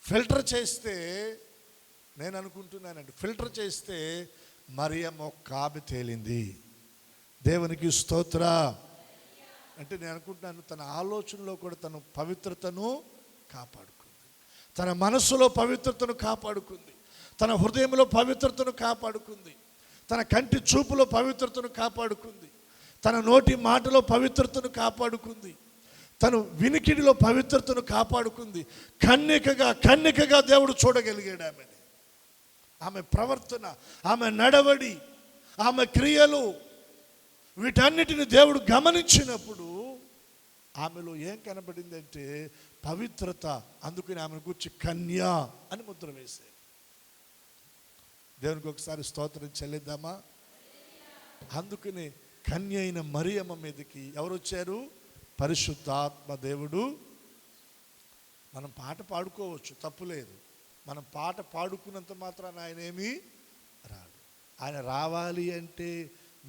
ఫిల్టర్ చేస్తే, నేను అనుకుంటున్నానండి, ఫిల్టర్ చేస్తే మరియమ్మ ఒక్క ఆమె తేలింది. దేవునికి స్తోత్ర. అంటే నేను అనుకుంటున్నాను తన ఆలోచనలో కూడా తను పవిత్రతను కాపాడుకుంది, తన మనస్సులో పవిత్రతను కాపాడుకుంది, తన హృదయంలో పవిత్రతను కాపాడుకుంది, తన కంటి చూపులో పవిత్రతను కాపాడుకుంది, తన నోటి మాటలో పవిత్రతను కాపాడుకుంది, తను వినికిడిలో పవిత్రతను కాపాడుకుంది. కన్యకగా దేవుడు చూడగలిగాడు ఆమెని. ఆమె ప్రవర్తన, ఆమె నడవడి, ఆమె క్రియలు వీటన్నిటిని దేవుడు గమనించినప్పుడు ఆమెలో ఏం కనబడిందంటే పవిత్రత. అందుకని ఆమెను గురించి కన్య అని ముద్ర వేశారు. దేవునికి ఒకసారి స్తోత్రం చెల్లిద్దామా? అందుకని కన్య అయిన మరియమ్మ మీదకి ఎవరు వచ్చారు? పరిశుద్ధాత్మ దేవుడు. మనం పాట పాడుకోవచ్చు, తప్పులేదు. మనం పాట పాడుకున్నంత మాత్రాన ఆయన ఏమీ రాడు. ఆయన రావాలి అంటే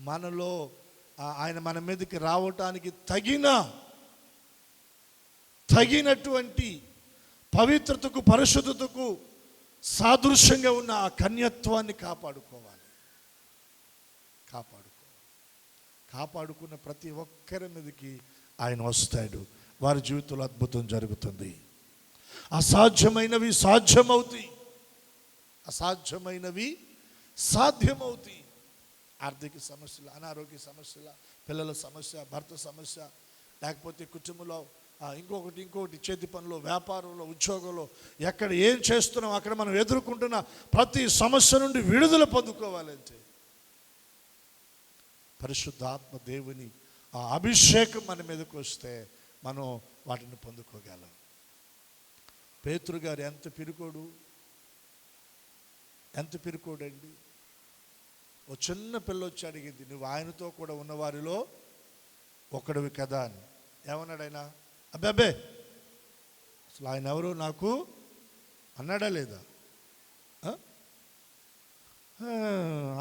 మనలో ఆయన మన మీదకి రావటానికి తగినటువంటి పవిత్రతకు, పరిశుద్ధతకు సాదృశ్యంగా ఉన్న ఆ కన్యత్వాన్ని కాపాడుకోవాలి. కాపాడుకున్న ప్రతి ఒక్కరి మీదకి ఆయన వస్తాడు. వారి జీవితంలో అద్భుతం జరుగుతుంది. అసాధ్యమైనవి సాధ్యమవుతాయి, అసాధ్యమైనవి సాధ్యమవుతాయి. ఆర్థిక సమస్యలు, అనారోగ్య సమస్యల, పిల్లల సమస్య, భర్త సమస్య, లేకపోతే కుటుంబంలో ఇంకొకటి చేతి పనులు, వ్యాపారంలో, ఉద్యోగంలో, ఎక్కడ ఏం చేస్తున్నాం అక్కడ మనం ఎదుర్కొంటున్న ప్రతి సమస్య నుండి విడుదల పొందుకోవాలంటే పరిశుద్ధాత్మ దేవుని ఆ అభిషేకం మన మీదకి వస్తే మనం వాటిని పొందుకోగలం. పేతురు గారు ఎంత పిరుకోడండి. ఓ చిన్న పిల్ల వచ్చి అడిగింది, నువ్వు ఆయనతో కూడా ఉన్నవారిలో ఒకడివి కదా అని. ఏమన్నాడు ఆయన? అబ్బే అసలు ఆయన ఎవరు నాకు అన్నాడా లేదా?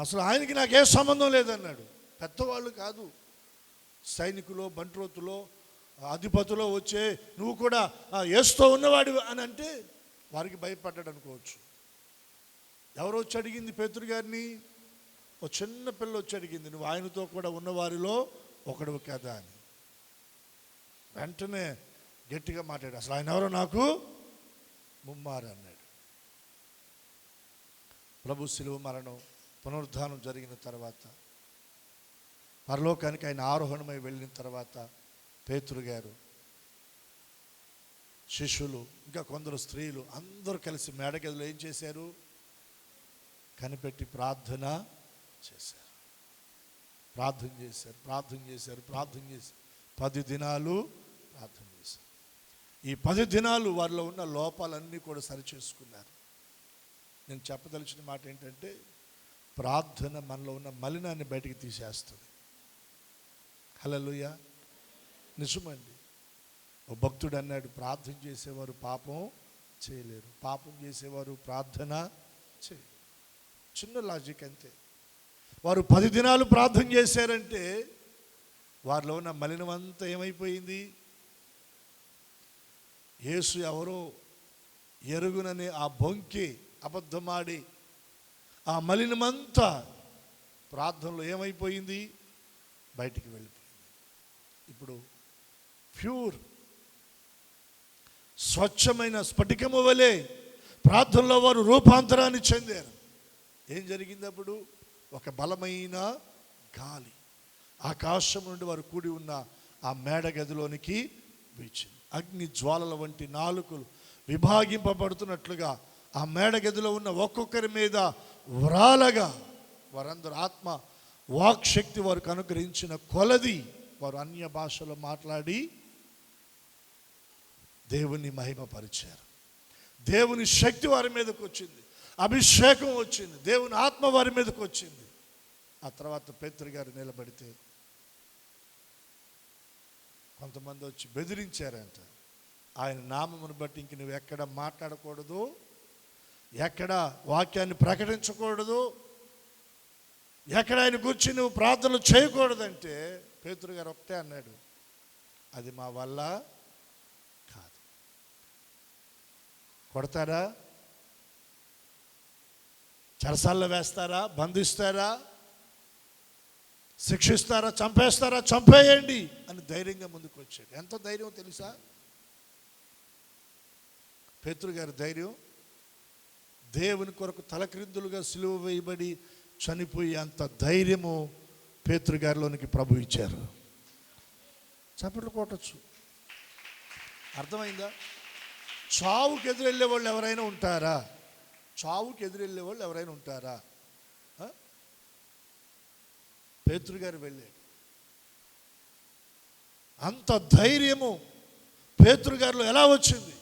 అసలు ఆయనకి నాకే సంబంధం లేదన్నాడు. పెద్దవాళ్ళు కాదు, సైనికులో, బంట్రోతులో, అధిపతిలో వచ్చే నువ్వు కూడా యేసుతో ఉన్నవాడు అని అంటే వారికి భయపడ్డాడు అనుకోవచ్చు. ఎవరు వచ్చి అడిగింది పేతురు గారిని? ఓ చిన్న పిల్ల వచ్చి అడిగింది, నువ్వు ఆయనతో కూడా ఉన్నవారిలో ఒకడు కదా అని. వెంటనే గట్టిగా మాట్లాడు, అసలు ఆయన ఎవరో నాకు ముమ్మారు అన్నాడు. ప్రభు శిలువ మరణం, పునరుద్ధానం జరిగిన తర్వాత, పరలోకానికి ఆయన ఆరోహణమై వెళ్ళిన తర్వాత పేతురు గారు, శిష్యులు, ఇంకా కొందరు స్త్రీలు అందరూ కలిసి మేడగదిలో ఏం చేశారు? కనిపెట్టి ప్రార్థన చేశారు. 10 దినాలు ప్రార్థన చేశారు. ఈ 10 దినాలు వారిలో ఉన్న లోపాలన్నీ కూడా సరిచేసుకున్నారు. నేను చెప్పదలిచిన మాట ఏంటంటే, ప్రార్థన మనలో ఉన్న మలినాన్ని బయటికి తీసేస్తుంది. హల్లెలూయా, నిజమండి. ఓ భక్తుడు అన్నాడు, ప్రార్థన చేసేవారు పాపం చేయలేరు, పాపం చేసేవారు ప్రార్థన చేయలేరు. చిన్న లాజిక్ అంతే. వారు 10 దినాలు ప్రార్థన చేశారంటే వారిలో ఉన్న మలినం అంతా ఏమైపోయింది? యేసు ఎవరో ఎరుగునని ఆ బొంకి అబద్ధమాడి ఆ మలినమంతా ప్రార్థనలో ఏమైపోయింది? బయటికి వెళ్ళిపోయింది. ఇప్పుడు ప్యూర్, స్వచ్ఛమైన స్ఫటికము వలె ప్రార్థనలో వారు రూపాంతరాన్ని చెందారు. ఏం జరిగింది అప్పుడు? ఒక బలమైన గాలి ఆకాశం నుండి వారు కూడి ఉన్న ఆ మేడ గదిలోనికి వీచింది. అగ్ని జ్వాలల వంటి నాలుకలు విభాగింపబడుతున్నట్లుగా ఆ మేడ గదిలో ఉన్న ఒక్కొక్కరి మీద వ్రాలగా వారందరూ ఆత్మ వాక్శక్తి వారికి అనుగ్రహించిన కొలది వారు అన్య భాషలో మాట్లాడి దేవుని మహిమపరిచారు. దేవుని శక్తి వారి మీదకి వచ్చింది, అభిషేకం వచ్చింది, దేవుని ఆత్మ వారి మీదకి వచ్చింది. ఆ తర్వాత పేతురు గారు నిలబడితే కొంతమంది వచ్చి బెదిరించారంట. ఆయన నామమును బట్టి ఇంక నువ్వు ఎక్కడ మాట్లాడకూడదు, ఎక్కడ వాక్యాన్ని ప్రకటించకూడదు, ఎక్కడ ఆయన గురించి నువ్వు ప్రార్థనలు చేయకూడదంటే పేతురు గారు ఒకటే అన్నాడు, అది మా వల్ల కాదు. కొడతారా? చెరసాల్లో వేస్తారా? బంధిస్తారా? శిక్షిస్తారా? చంపేస్తారా? చంపేయండి అని ధైర్యంగా ముందుకు వచ్చాడు. ఎంత ధైర్యం తెలుసా పేతురు గారి ధైర్యం? దేవుని కొరకు తలక్రిందులుగా సిలువ వేయబడి చనిపోయి అంత ధైర్యము పేతురు గారిలోనికి ప్రభు ఇచ్చారు. చప్పట్లు కొట్టచ్చు. అర్థమైందా? చావుకి ఎదురెళ్ళే వాళ్ళు ఎవరైనా ఉంటారా? చావుకి ఎదురెళ్ళే వాళ్ళు ఎవరైనా ఉంటారా? పేతురు గారు వెళ్ళాడు. అంత ధైర్యము పేతురు గారిలో ఎలా వచ్చింది?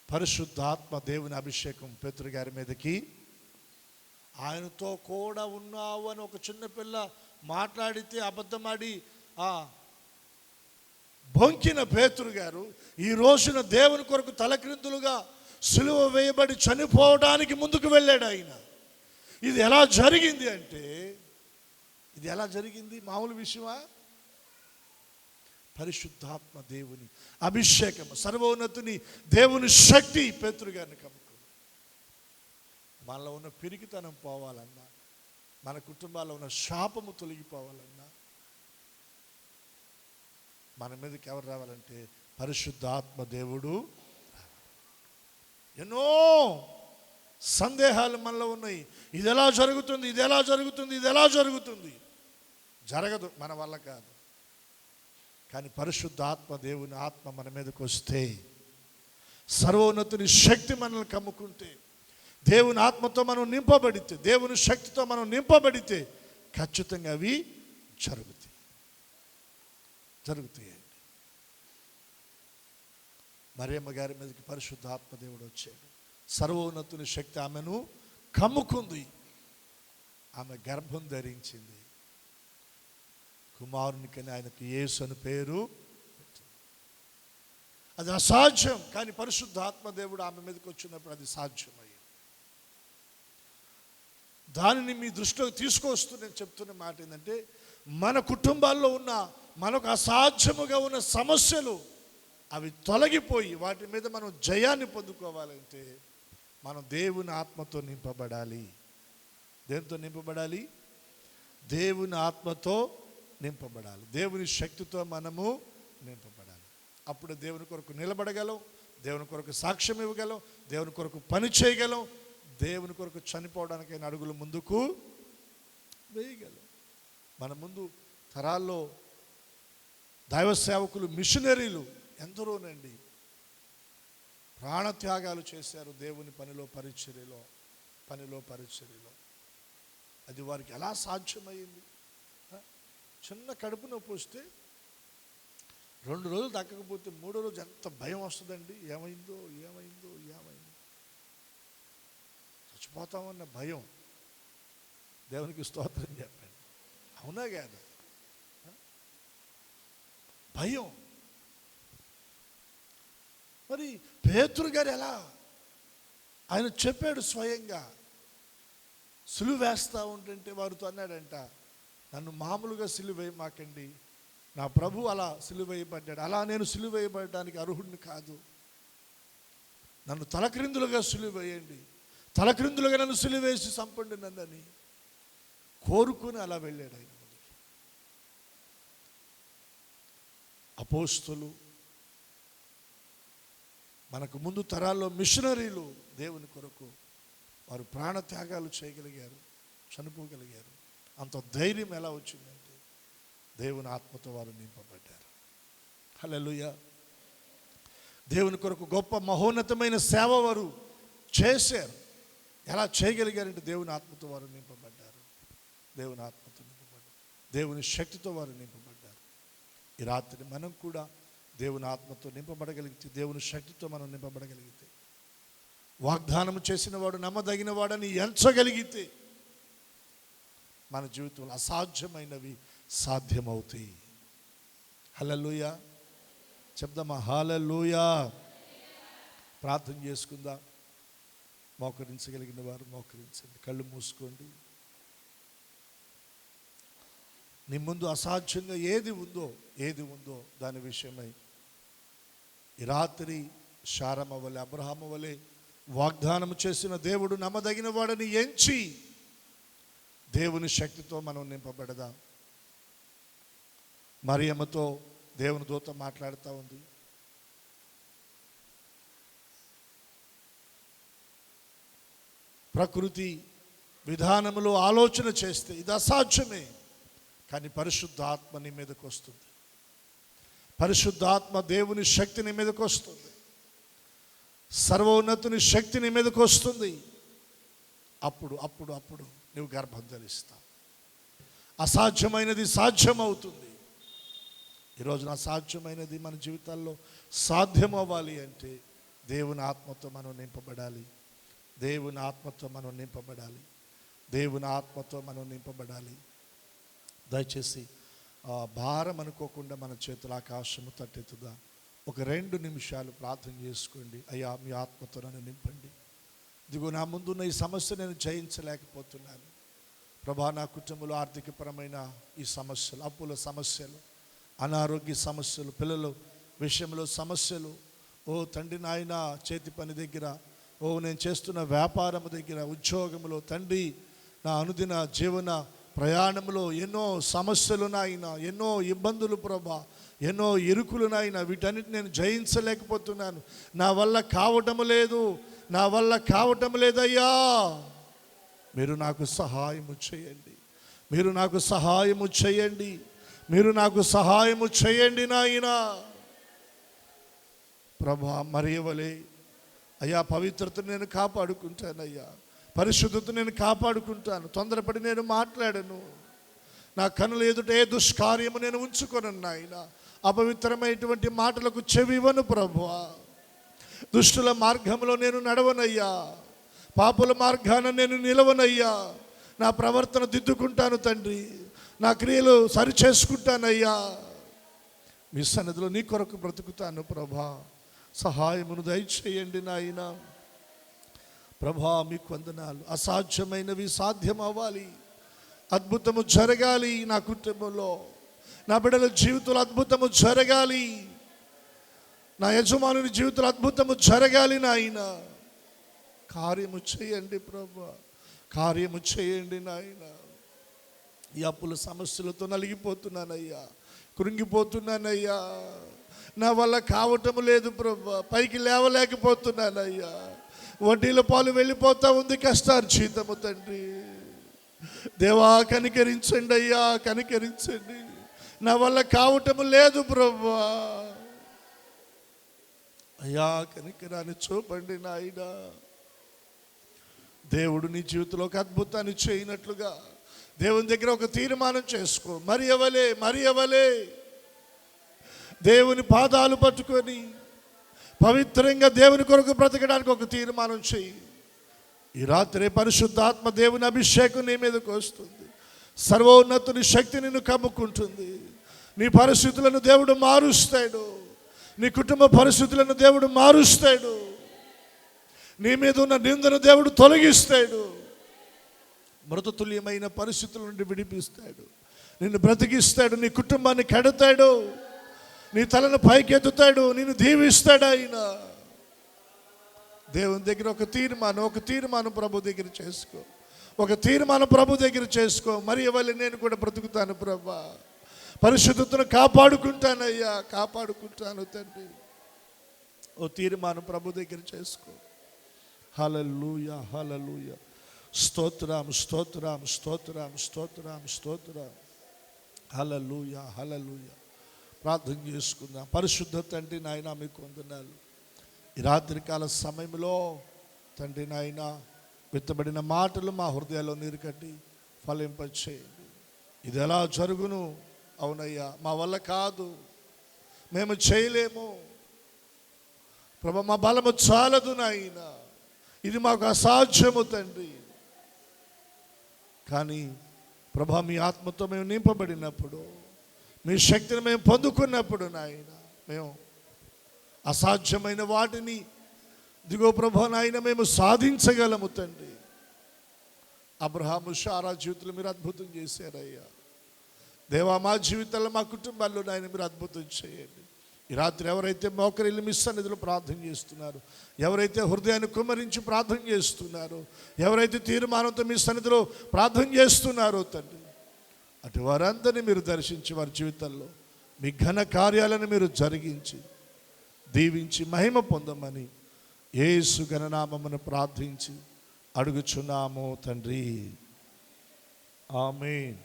పరిశుద్ధాత్మ దేవుని అభిషేకం పేతురు గారి మీదకి. ఆయనతో కూడా ఉన్నావు అని ఒక చిన్న పిల్ల మాట్లాడితే అబద్ధమాడి బొంకిన పేతురు గారు ఈ రోజున దేవుని కొరకు తలక్రిందులుగా సిలువ వేయబడి చనిపోవడానికి ముందుకు వెళ్ళాడు ఆయన. ఇది ఎలా జరిగింది అంటే, ఇది ఎలా జరిగింది? మామూలు విషయమా? పరిశుద్ధాత్మ దేవుని అభిషేకం, సర్వోన్నతుని దేవుని శక్తి పేతురు గారిని కమ్ముకుంది. మనలో ఉన్న పిరికితనం పోవాలన్నా, మన కుటుంబాల్లో ఉన్న శాపము తొలగిపోవాలన్నా, మన మీదకి ఎవరు రావాలంటే పరిశుద్ధాత్మ దేవుడు. ఎన్నో సందేహాలు మనలో ఉన్నాయి. ఇది ఎలా జరుగుతుంది, ఇది ఎలా జరుగుతుంది, ఇది ఎలా జరుగుతుంది? జరగదు, మన వల్ల కాదు. కానీ పరిశుద్ధాత్మ దేవుని ఆత్మ మన మీదకి వస్తే, సర్వోన్నతుని శక్తి మనల్ని కమ్ముకుంటే, దేవుని ఆత్మతో మనం నింపబడితే, దేవుని శక్తితో మనం నింపబడితే ఖచ్చితంగా అవి జరుగుతాయండి. మరియమ్మ గారి మీదకి పరిశుద్ధాత్మ దేవుడు వచ్చాడు. సర్వోన్నతుని శక్తి ఆమెను కమ్ముకుంది. ఆమె గర్భం ధరించింది. కుమారునికని ఆయనకు యేసు అని పేరు పెట్టింది. అది అసాధ్యం, కానీ పరిశుద్ధాత్మ దేవుడు ఆమె మీదకి వచ్చినప్పుడు అది సాధ్యమయ్యింది. దానిని మీ దృష్టిలోకి తీసుకొస్తూ నేను చెప్తున్న మాట ఏంటంటే, మన కుటుంబాల్లో ఉన్న మనకు అసాధ్యముగా ఉన్న సమస్యలు అవి తొలగిపోయి వాటి మీద మనం జయాన్ని పొందుకోవాలంటే మనం దేవుని ఆత్మతో నింపబడాలి. దేంతో నింపబడాలి? దేవుని ఆత్మతో నింపబడాలి. దేవుని శక్తితో మనము నింపబడాలి. అప్పుడు దేవుని కొరకు నిలబడగలం, దేవుని కొరకు సాక్ష్యం ఇవ్వగలం, దేవుని కొరకు పని చేయగలం, దేవుని కొరకు చనిపోవడానికైనా అడుగులు ముందుకు వేయగలం. మన ముందు తరాల్లో దైవ సేవకులు, మిషనరీలు ఎందరోనండి ప్రాణత్యాగాలు చేశారు దేవుని పనిలో పరిచర్యలో. అది వారికి ఎలా సాధ్యమైంది? చిన్న కడుపు నొప్పి వస్తే 2 రోజులు దక్కకపోతే 3వ రోజు ఎంత భయం వస్తుందండి. ఏమైందో చచ్చిపోతామన్న భయం. దేవునికి స్తోత్రం చెప్పండి. అవునా కాదు? భయం. మరి పేతురు గారు ఎలా? ఆయన చెప్పాడు స్వయంగా. సిలువ వేస్తూ ఉంటుంటే వారితో అన్నాడంట, నన్ను మామూలుగా సిలువ వేయమాకండి, నా ప్రభు అలా సిలువ వేయబడ్డాడు, అలా నేను సిలువ వేయబడడానికి అర్హుడిని కాదు, నన్ను తలక్రిందులుగా సిలువ వేయండి, తలక్రిందులుగా నన్ను సిలువ వేసి చంపండి నన్నని కోరుకుని అలా వెళ్ళాడు ఆయన ముందుకి. అపోస్తులు, మనకు ముందు తరాల్లో మిషనరీలు దేవుని కొరకు వారు ప్రాణత్యాగాలు చేయగలిగారు, చనిపోగలిగారు. అంత ధైర్యం ఎలా వచ్చిందంటే దేవుని ఆత్మతో వారు నింపబడ్డారు. హల్లెలూయా. దేవుని కొరకు గొప్ప మహోన్నతమైన సేవ వారు చేశారు. ఎలా చేయగలిగారంటే దేవుని ఆత్మతో వారు నింపబడ్డారు. దేవుని ఆత్మతో నింపబడ్డారు. దేవుని శక్తితో వారు నింపబడ్డారు. ఈ రాత్రి మనం కూడా దేవుని ఆత్మతో నింపబడగలిగితే, దేవుని శక్తితో మనం నింపబడగలిగితే, వాగ్దానం చేసిన వాడు నమ్మదగిన వాడని ఎంచగలిగితే మన జీవితంలో అసాధ్యమైనవి సాధ్యమవుతాయి. హల్లెలూయా. చెప్దామా? హల్లెలూయా. ప్రార్థన చేసుకుందాం. మోకరించగలిగిన వారు మోకరించండి. కళ్ళు మూసుకోండి. నీ ముందు అసాధ్యంగా ఏది ఉందో దాని విషయమై ఈ రాత్రి శారమ్మ వలె, అబ్రహాము వలె వాగ్దానం చేసిన దేవుడు నమ్మదగిన వాడని ఎంచి దేవుని శక్తితో మనం నింపబడదాం. మరియమ్మతో దేవుని దూత మాట్లాడుతూ ఉంది. ప్రకృతి విధానములో ఆలోచన చేస్తే ఇది అసాధ్యమే, కానీ పరిశుద్ధాత్మ నీ మీదకి వస్తుంది. పరిశుద్ధాత్మ దేవుని శక్తి నీ మీదకి వస్తుంది. సర్వోన్నతుని శక్తి నీ మీదకి వస్తుంది. అప్పుడు నువ్వు గర్భం ధరిస్తావు. అసాధ్యమైనది సాధ్యమవుతుంది. ఈరోజు అసాధ్యమైనది మన జీవితాల్లో సాధ్యం అవ్వాలి అంటే దేవుని ఆత్మతో మనం నింపబడాలి. దేవుని ఆత్మతో మనం నింపబడాలి. దేవుని ఆత్మతో మనం నింపబడాలి. దయచేసి భారం అనుకోకుండా మన చేతుల ఆకాశము తట్టెత్తుదా. ఒక 2 నిమిషాలు ప్రార్థన చేసుకోండి. అయ్యా, మీ ఆత్మతో నన్ను నింపండి. ఇదిగో నా ముందున్న ఈ సమస్య నేను జయించలేకపోతున్నాను ప్రభా. నా కుటుంబంలో ఆర్థికపరమైన ఈ సమస్యలు, అప్పుల సమస్యలు, అనారోగ్య సమస్యలు, పిల్లల విషయంలో సమస్యలు, ఓ తండ్రి నాయన చేతి పని దగ్గర, ఓ నేను చేస్తున్న వ్యాపారం దగ్గర, ఉద్యోగంలో తండ్రి నా అనుదిన జీవన ప్రయాణంలో ఎన్నో సమస్యలు నాయన, ఎన్నో ఇబ్బందులు ప్రభా, ఎన్నో ఇరుకులు నాయన. వీటన్నిటి నేను జయించలేకపోతున్నాను. నా వల్ల కావటం లేదు, నా వల్ల కావటం లేదయ్యా. మీరు నాకు సహాయము చేయండి, మీరు నాకు సహాయము చేయండి, మీరు నాకు సహాయము చేయండి నాయన. ప్రభా, మరియవలే అయ్యా పవిత్రతను నేను కాపాడుకుంటానయ్యా, పరిశుద్ధత నేను కాపాడుకుంటాను. తొందరపడి నేను మాట్లాడను. నా కనుల ఎదుట ఏ దుష్కార్యము నేను ఉంచుకొనను నాయన. అపవిత్రమైనటువంటి మాటలకు చెవి ఇవ్వను ప్రభువా. దుష్టుల మార్గంలో నేను నడవనయ్యా, పాపుల మార్గాన నేను నిలవనయ్యా. నా ప్రవర్తన దిద్దుకుంటాను తండ్రి, నా క్రియలు సరిచేసుకుంటానయ్యా. మీ సన్నిధిలో నీ కొరకు బ్రతుకుతాను ప్రభా. సహాయమును దయచేయండి నాయన. ప్రభా, మీకు వందనాలు. అసాధ్యమైనవి సాధ్యం అవ్వాలి, అద్భుతము జరగాలి. నా కుటుంబంలో, నా బిడ్డల జీవితంలో అద్భుతము జరగాలి. నా యజమానుని జీవితంలో అద్భుతము జరగాలి నాయన. కార్యము చేయండి ప్రభా, కార్యము చేయండి నాయన. ఈ అప్పుల సమస్యలతో నలిగిపోతున్నానయ్యా, కృంగిపోతున్నానయ్యా. నా వల్ల కావటం లేదు ప్రభా, పైకి లేవలేకపోతున్నానయ్యా. వడ్డీల పాలు వెళ్ళిపోతా ఉంది కష్టార్జితము తండ్రి. దేవా, కనికరించండి అయ్యా, కనికరించండి. నా వల్ల కావటం లేదు ప్రభా. అయ్యా, కనికరాన్ని చూపండి నాయన. దేవుడు నీ జీవితంలో ఒక అద్భుతాన్ని చేయనట్లుగా దేవుని దగ్గర ఒక తీర్మానం చేసుకో. మరి అవలే దేవుని పాదాలు పట్టుకొని పవిత్రంగా దేవుని కొరకు బ్రతకడానికి ఒక తీర్మానం చేయి. ఈ రాత్రి పరిశుద్ధాత్మ దేవుని అభిషేకం నీ మీదకు వస్తుంది. సర్వోన్నతుని శక్తి నిన్ను కమ్ముకుంటుంది. నీ పరిస్థితులను దేవుడు మారుస్తాడు. నీ కుటుంబ పరిస్థితులను దేవుడు మారుస్తాడు. నీ మీద ఉన్న నిందను దేవుడు తొలగిస్తాడు. మృతతుల్యమైన పరిస్థితుల నుండి విడిపిస్తాడు. నిన్ను బ్రతికిస్తాడు. నీ కుటుంబాన్ని కడతాడు. నీ తలను పైకెత్తుతాడు. నిన్ను దీవిస్తాడు ఆయన. దేవుని దగ్గర ఒక తీర్మానం ప్రభు దగ్గర చేసుకో. ఒక తీర్మానం ప్రభు దగ్గర చేసుకో. మరి ఎవరి నేను కూడా బ్రతుకుతాను ప్రభా, పరిశుద్ధతను కాపాడుకుంటానయ్యా, కాపాడుకుంటాను తండ్రి. ఓ తీర్మానం ప్రభు దగ్గర చేసుకో. హల్లెలూయా, హల్లెలూయా. స్తోత్రం, స్తోత్రం, స్తోత్రం, స్తోత్రం, స్తోత్రం. హల్లెలూయా, హల్లెలూయా. ప్రార్థన చేసుకుందాం. పరిశుద్ధ తండ్రి నాయన, మీకు వందనాలు. ఈ రాత్రికాల సమయంలో తండ్రి నాయన, విత్తబడిన మాటలు మా హృదయాల్లో నీరు కట్టి ఫలింపచేయండి. ఇది ఎలా జరుగును? అవునయ్యా, మా వల్ల కాదు, మేము చేయలేము ప్రభా, మా బలము చాలదు నాయన, ఇది మాకు అసాధ్యము తండ్రి. కానీ ప్రభా, మీ ఆత్మతో మేము నింపబడినప్పుడు, మీ శక్తిని మేము పొందుకున్నప్పుడు నాయన, మేము అసాధ్యమైన వాటిని దిగో ప్రభా నాయన మేము సాధించగలము తండ్రి. అబ్రహాము, శారా జీవితంలో మీరు అద్భుతం చేశారయ్యా. దేవా, మా జీవితాల్లో, మా కుటుంబాల్లో నాయన మీరు అద్భుతం చేయండి. ఈ రాత్రి ఎవరైతే మోకరిల్లి మీ సన్నిధిలో ప్రార్థన చేస్తున్నారు, ఎవరైతే హృదయాన్ని కుమ్మరించి ప్రార్థన చేస్తున్నారు, ఎవరైతే తీర్మానంతో మీ సన్నిధిలో ప్రార్థన చేస్తున్నారో తండ్రి, అటు వారందరినీ మీరు దర్శించి వారి జీవితాల్లో మీ ఘన కార్యాలను మీరు జరిగించి దీవించి మహిమ పొందమని యేసు ఘననామమును ప్రార్థించి అడుగుచున్నాము తండ్రి. ఆమేన్.